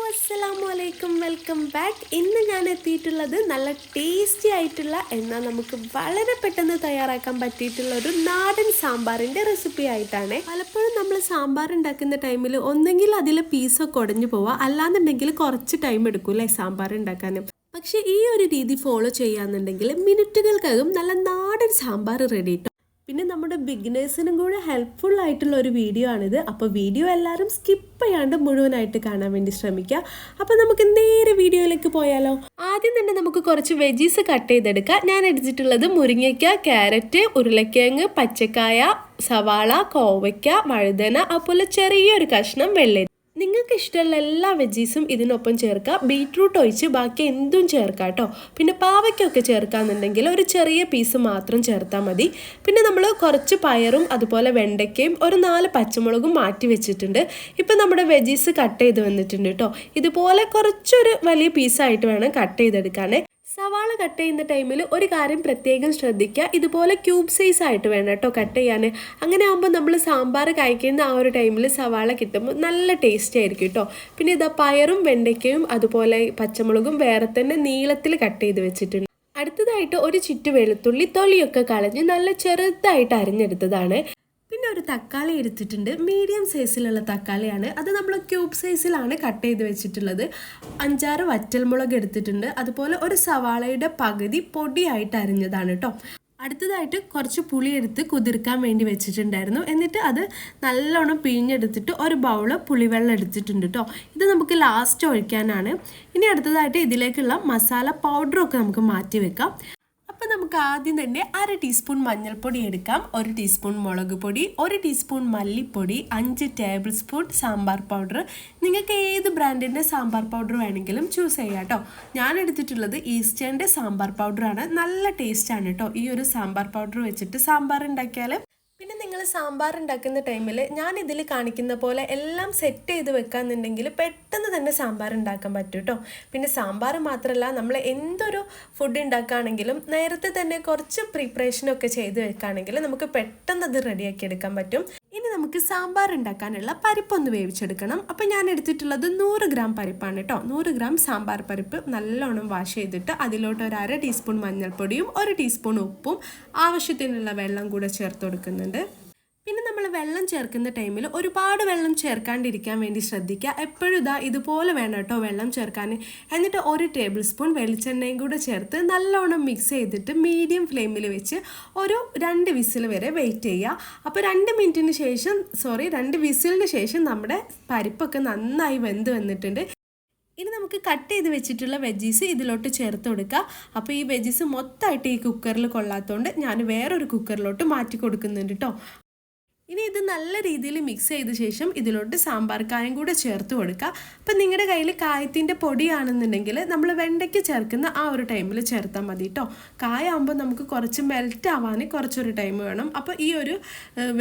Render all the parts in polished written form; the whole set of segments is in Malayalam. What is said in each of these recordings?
അസ്സലാമലൈക്കും, വെൽക്കം ബാക്ക്. ഇന്ന് ഞാൻ എത്തിയിട്ടുള്ളത് നല്ല ടേസ്റ്റി ആയിട്ടുള്ള എന്നാൽ നമുക്ക് വളരെ പെട്ടെന്ന് തയ്യാറാക്കാൻ പറ്റിയിട്ടുള്ള ഒരു നാടൻ സാമ്പാറിൻ്റെ റെസിപ്പി ആയിട്ടാണ്. പലപ്പോഴും നമ്മൾ സാമ്പാർ ഉണ്ടാക്കുന്ന ടൈമിൽ ഒന്നെങ്കിൽ അതിലെ പീസൊക്കെ ഉടഞ്ഞു പോവുക, അല്ലാന്നുണ്ടെങ്കിൽ കുറച്ച് ടൈം എടുക്കും അല്ലേ സാമ്പാർ ഉണ്ടാക്കാനും. പക്ഷേ ഈ ഒരു രീതി ഫോളോ ചെയ്യാന്നുണ്ടെങ്കിൽ മിനിറ്റുകൾക്കകം നല്ല നാടൻ സാമ്പാർ റെഡി. പിന്നെ നമ്മുടെ ബിഗിനേഴ്സിനും കൂടെ ഹെൽപ്ഫുൾ ആയിട്ടുള്ള ഒരു വീഡിയോ ആണിത്. അപ്പോൾ വീഡിയോ എല്ലാവരും സ്കിപ്പ് ചെയ്യാണ്ട് മുഴുവനായിട്ട് കാണാൻ വേണ്ടി ശ്രമിക്കുക. അപ്പോൾ നമുക്ക് നേരെ വീഡിയോയിലേക്ക് പോയാലോ. ആദ്യം തന്നെ നമുക്ക് കുറച്ച് വെജീസ് കട്ട് ചെയ്തെടുക്കാം. ഞാൻ എടുത്തിട്ടുള്ളത് മുരിങ്ങയ്ക്ക, ക്യാരറ്റ്, ഉരുളക്കിഴങ്ങ്, പച്ചക്കായ, സവാള, കോവയ്ക്ക, വഴുതന, അതുപോലെ ചെറിയൊരു കഷ്ണം വെള്ളരി. നിങ്ങൾക്ക് ഇഷ്ടമുള്ള എല്ലാ വെജീസും ഇതിനൊപ്പം ചേർക്കുക. ബീട്രൂട്ട് ഒഴിച്ച് ബാക്കി എന്തും ചേർക്കാം കേട്ടോ. പിന്നെ പാവയ്ക്കൊക്കെ ചേർക്കാന്നുണ്ടെങ്കിൽ ഒരു ചെറിയ പീസ് മാത്രം ചേർത്താൽ മതി. പിന്നെ നമ്മൾ കുറച്ച് പയറും അതുപോലെ വെണ്ടയ്ക്കയും ഒരു 4 പച്ചമുളകും മാറ്റി വെച്ചിട്ടുണ്ട്. ഇപ്പം നമ്മുടെ വെജീസ് കട്ട് ചെയ്ത് വന്നിട്ടുണ്ട് കേട്ടോ. ഇതുപോലെ കുറച്ചൊരു വലിയ പീസായിട്ട് വേണം കട്ട് ചെയ്തെടുക്കാൻ. സവാള കട്ട് ചെയ്യുന്ന ടൈമിൽ ഒരു കാര്യം പ്രത്യേകം ശ്രദ്ധിക്കുക, ഇതുപോലെ ക്യൂബ് സൈസ് ആയിട്ട് വേണം കേട്ടോ കട്ട് ചെയ്യാൻ. അങ്ങനെ ആകുമ്പോൾ നമ്മൾ സാമ്പാർ കഴിക്കുന്ന ആ ഒരു ടൈമിൽ സവാള കിട്ടുമ്പോൾ നല്ല ടേസ്റ്റ് ആയിരിക്കും കേട്ടോ. പിന്നെ ഇതാ പയറും വെണ്ടയ്ക്കയും അതുപോലെ പച്ചമുളകും വേറെ തന്നെ നീളത്തിൽ കട്ട് ചെയ്ത് വെച്ചിട്ടുണ്ട്. അടുത്തതായിട്ട് ഒരു ചുറ്റ് വെളുത്തുള്ളി തൊലിയൊക്കെ കളഞ്ഞ് നല്ല ചെറുതായിട്ട് അരിഞ്ഞെടുത്തതാണ്. പിന്നെ ഒരു തക്കാളി എടുത്തിട്ടുണ്ട്. മീഡിയം സൈസിലുള്ള തക്കാളിയാണ്. അത് നമ്മൾ ക്യൂബ് സൈസിലാണ് കട്ട് ചെയ്ത് വെച്ചിട്ടുള്ളത്. 5-6 വറ്റൽമുളക് എടുത്തിട്ടുണ്ട്. അതുപോലെ ഒരു സവാളയുടെ പകുതി പൊടിയായിട്ട് അരിഞ്ഞതാണ് കേട്ടോ. അടുത്തതായിട്ട് കുറച്ച് പുളി എടുത്ത് കുതിർക്കാൻ വേണ്ടി വെച്ചിട്ടുണ്ടായിരുന്നു. എന്നിട്ട് അത് നല്ലോണം പിഴിഞ്ഞെടുത്തിട്ട് ഒരു ബൗള് പുളിവെള്ളം എടുത്തിട്ടുണ്ട് കേട്ടോ. ഇത് നമുക്ക് ലാസ്റ്റ് ഒഴിക്കാനാണ്. ഇനി അടുത്തതായിട്ട് ഇതിലേക്കുള്ള മസാല പൗഡറൊക്കെ നമുക്ക് മാറ്റി വെക്കാം. അപ്പോൾ നമുക്ക് ആദ്യം തന്നെ 1/2 ടീസ്പൂൺ മഞ്ഞൾപ്പൊടി എടുക്കാം, 1 ടീസ്പൂൺ മുളക് പൊടി, 1 ടീസ്പൂൺ മല്ലിപ്പൊടി, 5 ടേബിൾ സ്പൂൺ സാമ്പാർ പൗഡർ. നിങ്ങൾക്ക് ഏത് ബ്രാൻഡിൻ്റെ സാമ്പാർ പൗഡർ വേണമെങ്കിലും ചൂസ് ചെയ്യാം കേട്ടോ. ഞാൻ എടുത്തിട്ടുള്ളത് ഈസ്റ്റേണിൻ്റെ സാമ്പാർ പൗഡറാണ്. നല്ല ടേസ്റ്റാണ് കേട്ടോ ഈ ഒരു സാമ്പാർ പൗഡർ വെച്ചിട്ട് സാമ്പാർ ഉണ്ടാക്കിയാൽ. പിന്നെ നിങ്ങൾ സാമ്പാർ ഉണ്ടാക്കുന്ന ടൈമിൽ ഞാൻ ഇതിൽ കാണിക്കുന്ന പോലെ എല്ലാം സെറ്റ് ചെയ്ത് വെക്കാന്നുണ്ടെങ്കിൽ പെട്ടെന്ന് തന്നെ സാമ്പാർ ഉണ്ടാക്കാൻ പറ്റും കേട്ടോ. പിന്നെ സാമ്പാർ മാത്രമല്ല, നമ്മൾ എന്തൊരു ഫുഡ് ഉണ്ടാക്കുകയാണെങ്കിലും നേരത്തെ തന്നെ കുറച്ച് പ്രിപ്പറേഷനൊക്കെ ചെയ്ത് വെക്കുകയാണെങ്കിൽ നമുക്ക് പെട്ടെന്ന് അത് റെഡിയാക്കി എടുക്കാൻ പറ്റും. ഇനി നമുക്ക് സാമ്പാർ ഉണ്ടാക്കാനുള്ള പരിപ്പൊന്ന് വേവിച്ചെടുക്കണം. അപ്പം ഞാൻ എടുത്തിട്ടുള്ളത് 100 ഗ്രാം പരിപ്പാണ് കേട്ടോ. 100 ഗ്രാം സാമ്പാർ പരിപ്പ് നല്ലോണം വാഷ് ചെയ്തിട്ട് അതിലോട്ട് ഒരു 1/2 ടീസ്പൂൺ മഞ്ഞൾപ്പൊടിയും 1 ടീസ്പൂൺ ഉപ്പും ആവശ്യത്തിനുള്ള വെള്ളം കൂടെ ചേർത്ത് കൊടുക്കുന്നുണ്ട്. പിന്നെ നമ്മൾ വെള്ളം ചേർക്കുന്ന ടൈമിൽ ഒരുപാട് വെള്ളം ചേർക്കാണ്ടിരിക്കാൻ വേണ്ടി ശ്രദ്ധിക്കുക. എപ്പോഴും ഇതുപോലെ വേണം കേട്ടോ വെള്ളം ചേർക്കാൻ. എന്നിട്ട് 1 ടേബിൾ സ്പൂൺ വെളിച്ചെണ്ണയും കൂടെ ചേർത്ത് നല്ലോണം മിക്സ് ചെയ്തിട്ട് മീഡിയം ഫ്ലെയിമിൽ വെച്ച് ഒരു 2 വിസിൽ വരെ വെയിറ്റ് ചെയ്യുക. അപ്പോൾ 2 വിസിലിന് ശേഷം നമ്മുടെ പരിപ്പൊക്കെ നന്നായി വെന്ത് വന്നിട്ടുണ്ട്. ഇനി നമുക്ക് കട്ട് ചെയ്ത് വെച്ചിട്ടുള്ള വെജീസ് ഇതിലോട്ട് ചേർത്ത് കൊടുക്കുക. അപ്പോൾ ഈ വെജീസ് മൊത്തമായിട്ട് ഈ കുക്കറിൽ കൊള്ളാത്തതുകൊണ്ട് ഞാൻ വേറൊരു കുക്കറിലോട്ട് മാറ്റി കൊടുക്കുന്നുണ്ട് കേട്ടോ. ഇനി ഇത് നല്ല രീതിയിൽ മിക്സ് ചെയ്ത ശേഷം ഇതിലോട്ട് സാമ്പാർ കായം കൂടെ ചേർത്ത് കൊടുക്കുക. അപ്പം നിങ്ങളുടെ കയ്യിൽ കായത്തിൻ്റെ പൊടിയാണെന്നുണ്ടെങ്കിൽ നമ്മൾ വെണ്ടയ്ക്ക് ചേർക്കുന്ന ആ ഒരു ടൈമിൽ ചേർത്താൽ മതി കേട്ടോ. കായാകുമ്പോൾ നമുക്ക് കുറച്ച് മെൽറ്റ് ആവാൻ കുറച്ചൊരു ടൈം വേണം. അപ്പോൾ ഈ ഒരു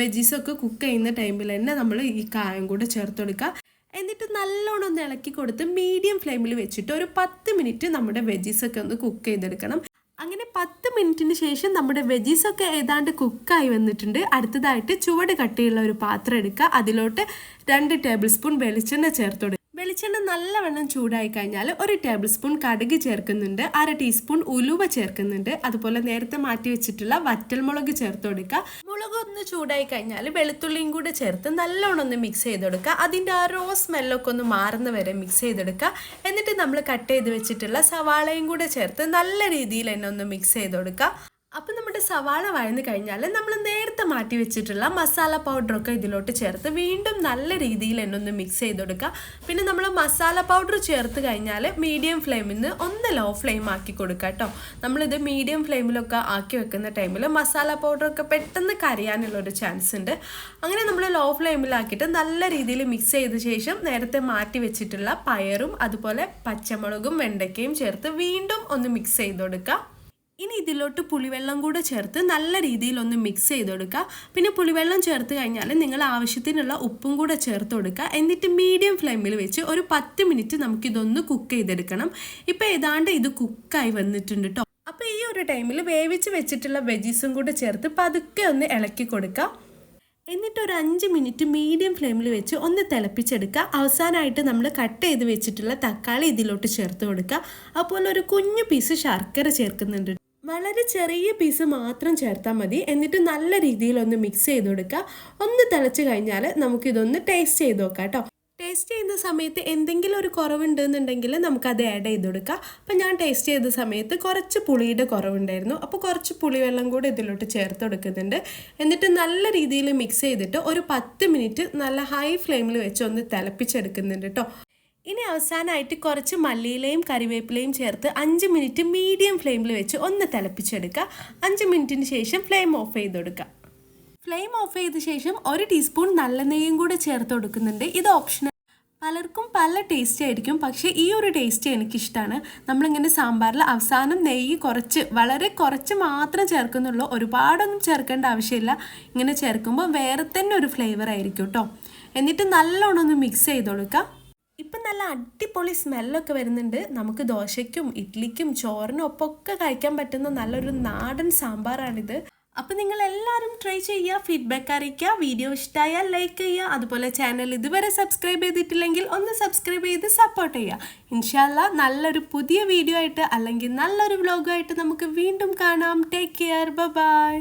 വെജീസൊക്കെ കുക്ക് ചെയ്യുന്ന ടൈമിൽ തന്നെ നമ്മൾ ഈ കായം കൂടെ ചേർത്ത് കൊടുക്കുക. എന്നിട്ട് നല്ലോണം ഒന്ന് ഇളക്കി കൊടുത്ത് മീഡിയം ഫ്ലെയിമിൽ വെച്ചിട്ട് ഒരു 10 മിനിറ്റ് നമ്മുടെ വെജീസൊക്കെ ഒന്ന് കുക്ക് ചെയ്തെടുക്കണം. അങ്ങനെ 10 മിനിറ്റിന് ശേഷം നമ്മുടെ വെജീസൊക്കെ ഏതാണ്ട് കുക്കായി വന്നിട്ടുണ്ട്. അടുത്തതായിട്ട് ചുവട് കട്ടിയുള്ള ഒരു പാത്രം എടുക്കുക. അതിലോട്ട് 2 ടേബിൾ സ്പൂൺ വെളിച്ചെണ്ണ ചേർത്ത് കൊടുക്കുക. വെളിച്ചെണ്ണ നല്ലവണ്ണം ചൂടായി കഴിഞ്ഞാൽ 1 ടേബിൾ സ്പൂൺ കടുക് ചേർക്കുന്നുണ്ട്, 1/2 ടീസ്പൂൺ ഉലുവ ചേർക്കുന്നുണ്ട്, അതുപോലെ നേരത്തെ മാറ്റി വെച്ചിട്ടുള്ള വറ്റൽമുളക് ചേർത്ത് കൊടുക്കുക. മുളക് ഒന്ന് ചൂടായി കഴിഞ്ഞാൽ വെളുത്തുള്ളിയും കൂടെ ചേർത്ത് നല്ലോണം ഒന്ന് മിക്സ് ചെയ്ത് കൊടുക്കുക. അതിൻ്റെ ആ റോസ് സ്മെല്ലൊക്കെ ഒന്ന് മാറുന്ന വരെ മിക്സ് ചെയ്തെടുക്കുക. എന്നിട്ട് നമ്മൾ കട്ട് ചെയ്ത് വെച്ചിട്ടുള്ള സവാളയും കൂടെ ചേർത്ത് നല്ല രീതിയിൽ തന്നെ ഒന്ന് മിക്സ് ചെയ്ത് കൊടുക്കുക. അപ്പം നമ്മുടെ സവാള വഴന്ന് കഴിഞ്ഞാൽ നമ്മൾ നേരത്തെ മാറ്റി വെച്ചിട്ടുള്ള മസാല പൗഡറൊക്കെ ഇതിലോട്ട് ചേർത്ത് വീണ്ടും നല്ല രീതിയിൽ തന്നെ ഒന്ന് മിക്സ് ചെയ്ത് കൊടുക്കുക. പിന്നെ നമ്മൾ മസാല പൗഡർ ചേർത്ത് കഴിഞ്ഞാൽ മീഡിയം ഫ്ലെയിമിൽ നിന്ന് ഒന്ന് ലോ ഫ്ലെയിം ആക്കി കൊടുക്കുക കേട്ടോ. നമ്മളിത് മീഡിയം ഫ്ലെയിമിലൊക്കെ ആക്കി വെക്കുന്ന ടൈമിൽ മസാല പൗഡറൊക്കെ പെട്ടെന്ന് കരിയാനുള്ളൊരു ചാൻസ് ഉണ്ട്. അങ്ങനെ നമ്മൾ ലോ ഫ്ലെയിമിലാക്കിയിട്ട് നല്ല രീതിയിൽ മിക്സ് ചെയ്ത ശേഷം നേരത്തെ മാറ്റി വെച്ചിട്ടുള്ള പയറും അതുപോലെ പച്ചമുളകും വെണ്ടയ്ക്കയും ചേർത്ത് വീണ്ടും ഒന്ന് മിക്സ് ചെയ്ത് കൊടുക്കുക. ഇനി ഇതിലോട്ട് പുളിവെള്ളം കൂടെ ചേർത്ത് നല്ല രീതിയിൽ ഒന്ന് മിക്സ് ചെയ്ത് കൊടുക്കുക. പിന്നെ പുളിവെള്ളം ചേർത്ത് കഴിഞ്ഞാൽ നിങ്ങൾ ആവശ്യത്തിനുള്ള ഉപ്പും കൂടെ ചേർത്ത് കൊടുക്കുക. എന്നിട്ട് മീഡിയം ഫ്ലെയിമിൽ വെച്ച് ഒരു 10 മിനിറ്റ് നമുക്കിതൊന്ന് കുക്ക് ചെയ്തെടുക്കണം. ഇപ്പോൾ ഏതാണ്ട് ഇത് കുക്കായി വന്നിട്ടുണ്ട് കേട്ടോ. അപ്പോൾ ഈ ഒരു ടൈമിൽ വേവിച്ച് വെച്ചിട്ടുള്ള വെജീസും കൂടെ ചേർത്ത് പതുക്കെ ഒന്ന് ഇളക്കി കൊടുക്കുക. എന്നിട്ട് ഒരു 5 മിനിറ്റ് മീഡിയം ഫ്ലെയിമിൽ വെച്ച് ഒന്ന് തിളപ്പിച്ചെടുക്കുക. അവസാനമായിട്ട് നമ്മൾ കട്ട് ചെയ്ത് വെച്ചിട്ടുള്ള തക്കാളി ഇതിലോട്ട് ചേർത്ത് കൊടുക്കുക. അപ്പോൾ ഒരു കുഞ്ഞു പീസ് ശർക്കര ചേർക്കുന്നുണ്ട്. വളരെ ചെറിയ പീസ് മാത്രം ചേർത്താൽ മതി. എന്നിട്ട് നല്ല രീതിയിൽ ഒന്ന് മിക്സ് ചെയ്ത് കൊടുക്കുക. ഒന്ന് തിളച്ച് കഴിഞ്ഞാൽ നമുക്കിതൊന്ന് ടേസ്റ്റ് ചെയ്ത് നോക്കാം കേട്ടോ. ടേസ്റ്റ് ചെയ്യുന്ന സമയത്ത് എന്തെങ്കിലും ഒരു കുറവുണ്ടെന്നുണ്ടെങ്കിൽ നമുക്കത് ആഡ് ചെയ്ത് കൊടുക്കാം. അപ്പം ഞാൻ ടേസ്റ്റ് ചെയ്ത സമയത്ത് കുറച്ച് പുളിയുടെ കുറവുണ്ടായിരുന്നു. അപ്പോൾ കുറച്ച് പുളിവെള്ളം കൂടെ ഇതിലോട്ട് ചേർത്ത് കൊടുക്കുന്നുണ്ട്. എന്നിട്ട് നല്ല രീതിയിൽ മിക്സ് ചെയ്തിട്ട് ഒരു 10 മിനിറ്റ് നല്ല ഹൈ ഫ്ലെയിമിൽ വെച്ച് ഒന്ന് തിളപ്പിച്ചെടുക്കുന്നുണ്ട് കേട്ടോ. ഇനി അവസാനമായിട്ട് കുറച്ച് മല്ലിയിലയും കറിവേപ്പിലയും ചേർത്ത് 5 മിനിറ്റ് മീഡിയം ഫ്ലെയിമിൽ വെച്ച് ഒന്ന് തിളപ്പിച്ചെടുക്കുക. 5 മിനിറ്റിന് ശേഷം ഫ്ലെയിം ഓഫ് ചെയ്ത് കൊടുക്കുക. ഫ്ലെയിം ഓഫ് ചെയ്ത ശേഷം 1 ടീസ്പൂൺ നല്ല നെയ്യും കൂടെ ചേർത്ത് കൊടുക്കുന്നുണ്ട്. ഇത് ഓപ്ഷണൽ. പലർക്കും പല ടേസ്റ്റ് ആയിരിക്കും, പക്ഷേ ഈ ഒരു ടേസ്റ്റ് എനിക്കിഷ്ടമാണ്. നമ്മളിങ്ങനെ സാമ്പാറിൽ അവസാനം നെയ്യ് വളരെ കുറച്ച് മാത്രം ചേർക്കുന്നുള്ളൂ. ഒരുപാടൊന്നും ചേർക്കേണ്ട ആവശ്യമില്ല. ഇങ്ങനെ ചേർക്കുമ്പോൾ വേറെ തന്നെ ഒരു ഫ്ലേവർ ആയിരിക്കും കേട്ടോ. എന്നിട്ട് നല്ലോണം ഒന്ന് മിക്സ് ചെയ്ത് കൊടുക്കുക. ഇപ്പം നല്ല അടിപൊളി സ്മെല്ലൊക്കെ വരുന്നുണ്ട്. നമുക്ക് ദോശയ്ക്കും ഇഡ്ലിക്കും ചോറിനും ഒപ്പമൊക്കെ കഴിക്കാൻ പറ്റുന്ന നല്ലൊരു നാടൻ സാമ്പാറാണിത്. അപ്പം നിങ്ങൾ എല്ലാവരും ട്രൈ ചെയ്യുക, ഫീഡ്ബാക്ക് അറിയിക്കുക. വീഡിയോ ഇഷ്ടമായാൽ ലൈക്ക് ചെയ്യുക. അതുപോലെ ചാനൽ ഇതുവരെ സബ്സ്ക്രൈബ് ചെയ്തിട്ടില്ലെങ്കിൽ ഒന്ന് സബ്സ്ക്രൈബ് ചെയ്ത് സപ്പോർട്ട് ചെയ്യുക. ഇൻഷാ അല്ലാഹ് നല്ലൊരു പുതിയ വീഡിയോ ആയിട്ട് അല്ലെങ്കിൽ നല്ലൊരു വ്ലോഗായിട്ട് നമുക്ക് വീണ്ടും കാണാം. Take care. ബൈ.